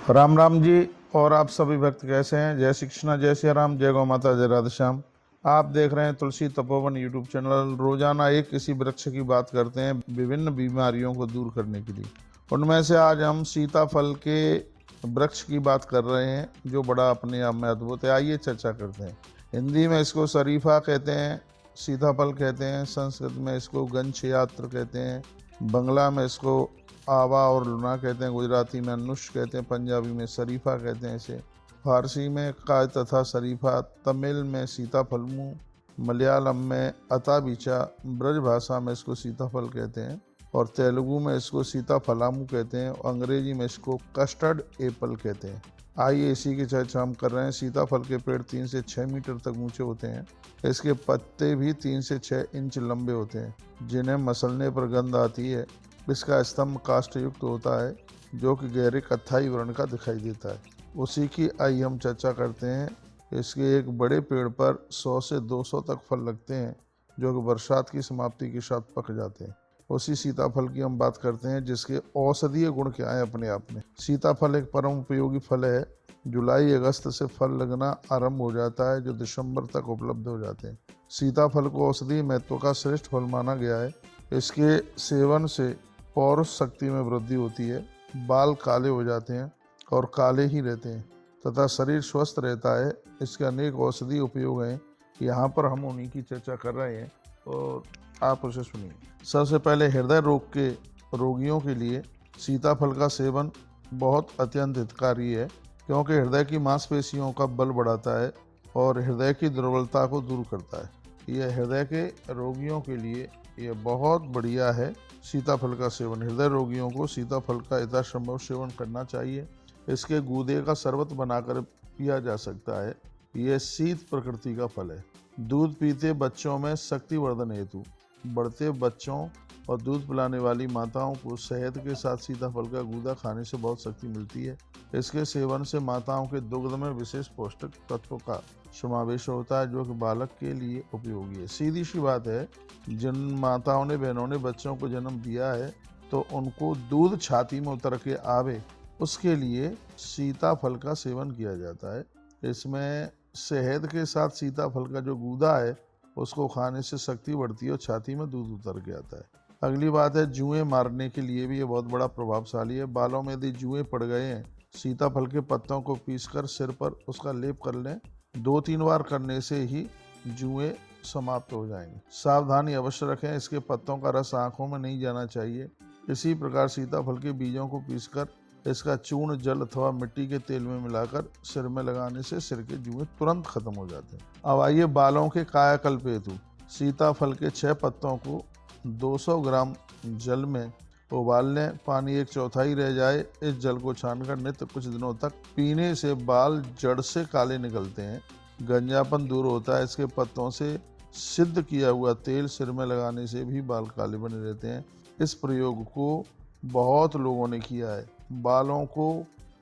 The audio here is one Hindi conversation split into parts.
राम राम जी। और आप सभी भक्त कैसे हैं? जय श्री कृष्णा, जय श्री राम, जय गौ माता, जय राधे श्याम। आप देख रहे हैं तुलसी तपोवन यूट्यूब चैनल। रोजाना एक किसी वृक्ष की बात करते हैं विभिन्न बीमारियों को दूर करने के लिए। उनमें से आज हम सीताफल के वृक्ष की बात कर रहे हैं, जो बड़ा अपने आप में अद्भुत है। आइए चर्चा करते हैं। हिंदी में इसको शरीफा कहते हैं, सीताफल कहते हैं। संस्कृत में इसको गंछयात्र कहते हैं। बंगला में इसको आवा और लुना कहते हैं। गुजराती में अनुश कहते हैं। पंजाबी में शरीफा कहते हैं इसे। फारसी में काय तथा शरीफा। तमिल में सीताफलमू। मलयालम में अताबीचा। ब्रज भाषा में इसको सीताफल कहते हैं। और तेलुगु में इसको सीताफलामू कहते हैं। और अंग्रेजी में इसको कस्टर्ड एप्पल कहते हैं। आइए इसी की चर्चा हम कर रहे हैं। सीताफल के पेड़ 3 से 6 मीटर तक ऊंचे होते हैं। इसके पत्ते भी 3 से 6 इंच लंबे होते हैं, जिन्हें मसलने पर गंध आती है। इसका स्तंभ काष्ठ युक्त होता है, जो कि गहरे कत्थाई वर्ण का दिखाई देता है। उसी की आइए हम चर्चा करते हैं। इसके एक बड़े पेड़ पर 100 से 200 तक फल लगते हैं, जो कि बरसात की समाप्ति के साथ पक जाते हैं। उसी सीताफल की हम बात करते हैं, जिसके औषधीय गुण क्या है अपने आप में। सीताफल एक परम उपयोगी फल है। जुलाई अगस्त से फल लगना आरंभ हो जाता है, जो दिसंबर तक उपलब्ध हो जाते हैं। सीताफल को औषधीय महत्व का श्रेष्ठ फल माना गया है। इसके सेवन से पौरुष शक्ति में वृद्धि होती है, बाल काले हो जाते हैं और काले ही रहते हैं तथा शरीर स्वस्थ रहता है। इसके अनेक औषधीय उपयोग हैं, यहाँ पर हम उन्हीं की चर्चा कर रहे हैं और आप उसे सुनिए। सबसे पहले हृदय रोग के रोगियों के लिए सीताफल का सेवन बहुत अत्यंत हितकारी है, क्योंकि हृदय की मांसपेशियों का बल बढ़ाता है और हृदय की दुर्बलता को दूर करता है। यह हृदय के रोगियों के लिए यह बहुत बढ़िया है। सीताफल का सेवन, हृदय रोगियों को सीताफल का यथासंभव सेवन करना चाहिए। इसके गूदे का शरबत बनाकर पिया जा सकता है। यह शीत प्रकृति का फल है। दूध पीते बच्चों में शक्तिवर्धन हेतु, बढ़ते बच्चों और दूध पिलाने वाली माताओं को शहद के साथ सीताफल का गूदा खाने से बहुत शक्ति मिलती है। इसके सेवन से माताओं के दुग्ध में विशेष पौष्टिक तत्वों का समावेश होता है, जो कि बालक के लिए उपयोगी है। सीधी सी बात है, जिन माताओं ने बहनों ने बच्चों को जन्म दिया है, तो उनको दूध छाती में उतर के आवे, उसके लिए सीताफल का सेवन किया जाता है। इसमें शहद के साथ सीताफल का जो गूदा है, उसको खाने से शक्ति बढ़ती है और छाती में दूध उतर के आता है। अगली बात है, जुएं मारने के लिए भी ये बहुत बड़ा प्रभावशाली है। बालों में यदि जुएं पड़ गए हैं, सीताफल के पत्तों को पीसकर सिर पर उसका लेप कर लें। 2-3 बार करने से ही जुएं समाप्त हो जाएंगे। सावधानी अवश्य रखें, इसके पत्तों का रस आंखों में नहीं जाना चाहिए। इसी प्रकार सीताफल के बीजों को पीसकर इसका चूर्ण जल अथवा मिट्टी के तेल में मिलाकर सिर में लगाने से सिर के जुएं तुरंत खत्म हो जाते हैं। अब आइए बालों के कायाकल्प हेतु। सीताफल के 6 पत्तों को 200 ग्राम जल में उबाल लें। पानी 1/4 रह जाए। इस जल को छानकर नित्य कुछ दिनों तक पीने से बाल जड़ से काले निकलते हैं, गंजापन दूर होता है। इसके पत्तों से सिद्ध किया हुआ तेल सिर में लगाने से भी बाल काले बने रहते हैं। इस प्रयोग को बहुत लोगों ने किया है। बालों को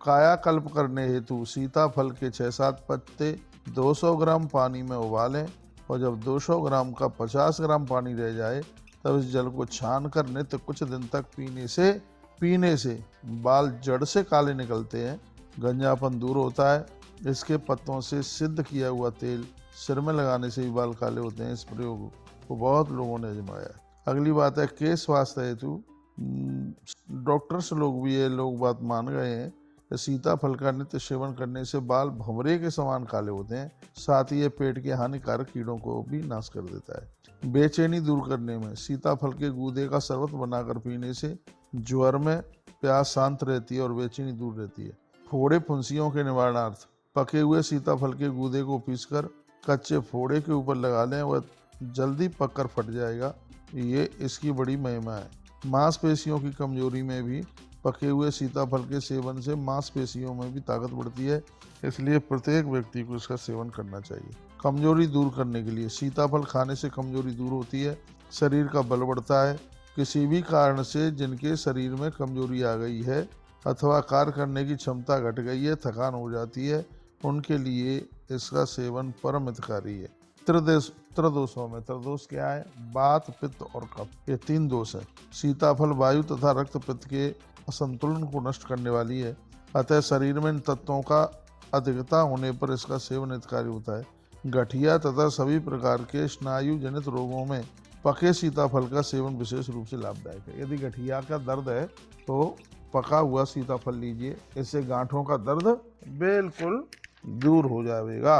कायाकल्प करने हेतु सीताफल के 6-7 पत्ते 200 ग्राम पानी में उबालें और जब 200 ग्राम का 50 ग्राम पानी रह जाए, तब इस जल को छान कर नित्य कुछ दिन तक पीने से बाल जड़ से काले निकलते हैं, गंजापन दूर होता है। इसके पत्तों से सिद्ध किया हुआ तेल सिर में लगाने से भी बाल काले होते हैं। इस प्रयोग को बहुत लोगों ने आजमाया है। अगली बात है, केश स्वास्थ्य हेतु डॉक्टर्स लोग भी ये लोग बात मान गए हैं। सीताफल का नित्य सेवन करने से बाल भंवरे के समान काले होते हैं। साथ ही ये पेट के हानिकारक कीड़ों को भी नाश कर देता है। बेचैनी दूर करने में सीताफल के गूदे का शरबत बनाकर पीने से ज्वर में प्यास शांत रहती है और बेचैनी दूर रहती है। फोड़े फुंसियों के निवारणार्थ पके हुए सीताफल के गूदे को पीसकर कच्चे फोड़े के ऊपर लगा लें, वह जल्दी पककर फट जाएगा। ये इसकी बड़ी महिमा है। मांसपेशियों की कमजोरी में भी पके हुए सीताफल के सेवन से मांसपेशियों में भी ताकत बढ़ती है, इसलिए प्रत्येक व्यक्ति को इसका सेवन करना चाहिए। कमजोरी दूर करने के लिए सीताफल खाने से कमजोरी दूर होती है, शरीर का बल बढ़ता है। किसी भी कारण से जिनके शरीर में कमजोरी आ गई है अथवा कार्य करने की क्षमता घट गई है, थकान हो जाती है, उनके लिए इसका सेवन परम हितकारी है। त्रिदोषों में, त्रिदोष क्या है? वात, पित्त और कफ, ये 3 दोष है। सीताफल वायु तथा रक्त पित्त के असंतुलन को नष्ट करने वाली है। अतः शरीर में इन तत्वों का अधिकता होने पर इसका सेवन हितकारी होता है। गठिया तथा सभी प्रकार के स्नायु जनित रोगों में पके सीताफल का सेवन विशेष रूप से लाभदायक है। यदि गठिया का दर्द है तो पका हुआ सीताफल लीजिए, इससे गांठों का दर्द बिल्कुल दूर हो जाएगा।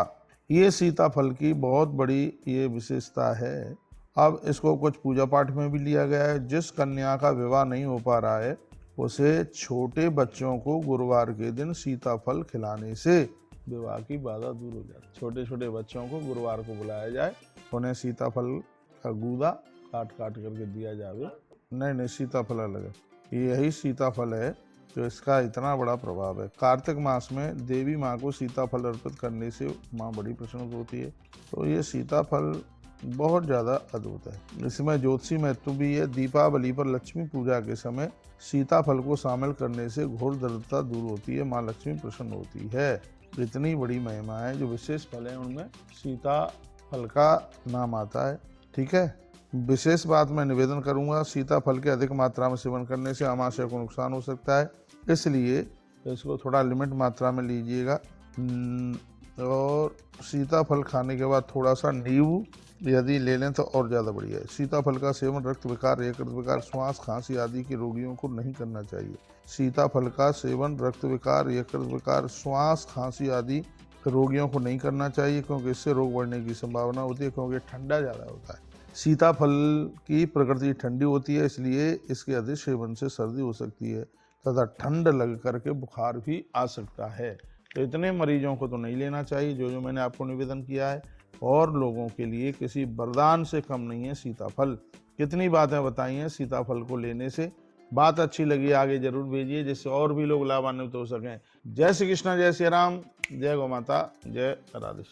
ये सीताफल की बहुत बड़ी ये विशेषता है। अब इसको कुछ पूजा पाठ में भी लिया गया है। जिस कन्या का विवाह नहीं हो पा रहा है उसे छोटे बच्चों को गुरुवार के दिन सीताफल खिलाने से विवाह की बाधा दूर हो जाती है। छोटे छोटे बच्चों को गुरुवार को बुलाया जाए, उन्हें सीताफल का गूदा काट काट करके दिया जावे। नहीं, सीताफल अलग है, यही सीताफल है तो इसका इतना बड़ा प्रभाव है। कार्तिक मास में देवी माँ को सीताफल अर्पित करने से माँ बड़ी प्रसन्न होती है। तो ये सीताफल बहुत ज़्यादा अद्भुत है। इसमें ज्योतिषी महत्व भी है। दीपावली पर लक्ष्मी पूजा के समय सीताफल को शामिल करने से घोर दरिद्रता दूर होती है, माँ लक्ष्मी प्रसन्न होती है। इतनी बड़ी महिमा है। जो विशेष फल है उनमें सीताफल का नाम आता है। ठीक है, विशेष बात मैं निवेदन करूंगा, सीताफल के अधिक मात्रा में सेवन करने से आमाशय को नुकसान हो सकता है, इसलिए इसको थोड़ा लिमिट मात्रा में लीजिएगा। और सीताफल खाने के बाद थोड़ा सा नींबू यदि ले लें तो और ज़्यादा बढ़िया है। सीताफल का सेवन रक्त विकार, यकृत विकार, श्वास खांसी आदि के रोगियों को नहीं करना चाहिए। सीताफल का सेवन रक्त विकार, यकृत विकार, श्वास खांसी आदि रोगियों को नहीं करना चाहिए, क्योंकि इससे रोग बढ़ने की संभावना होती है, क्योंकि ठंडा ज़्यादा होता है। सीताफल की प्रकृति ठंडी होती है, इसलिए इसके अधिक सेवन से सर्दी हो सकती है तथा ठंड लग करके बुखार भी आ सकता है। तो इतने मरीजों को तो नहीं लेना चाहिए जो मैंने आपको निवेदन किया है। और लोगों के लिए किसी वरदान से कम नहीं है सीताफल। कितनी बातें बताई हैं सीताफल को लेने से। बात अच्छी लगी आगे जरूर भेजिए, जिससे और भी लोग लाभान्वित हो सकें। जय श्री कृष्ण, जय श्री राम, जय गौ माता, जय राधे।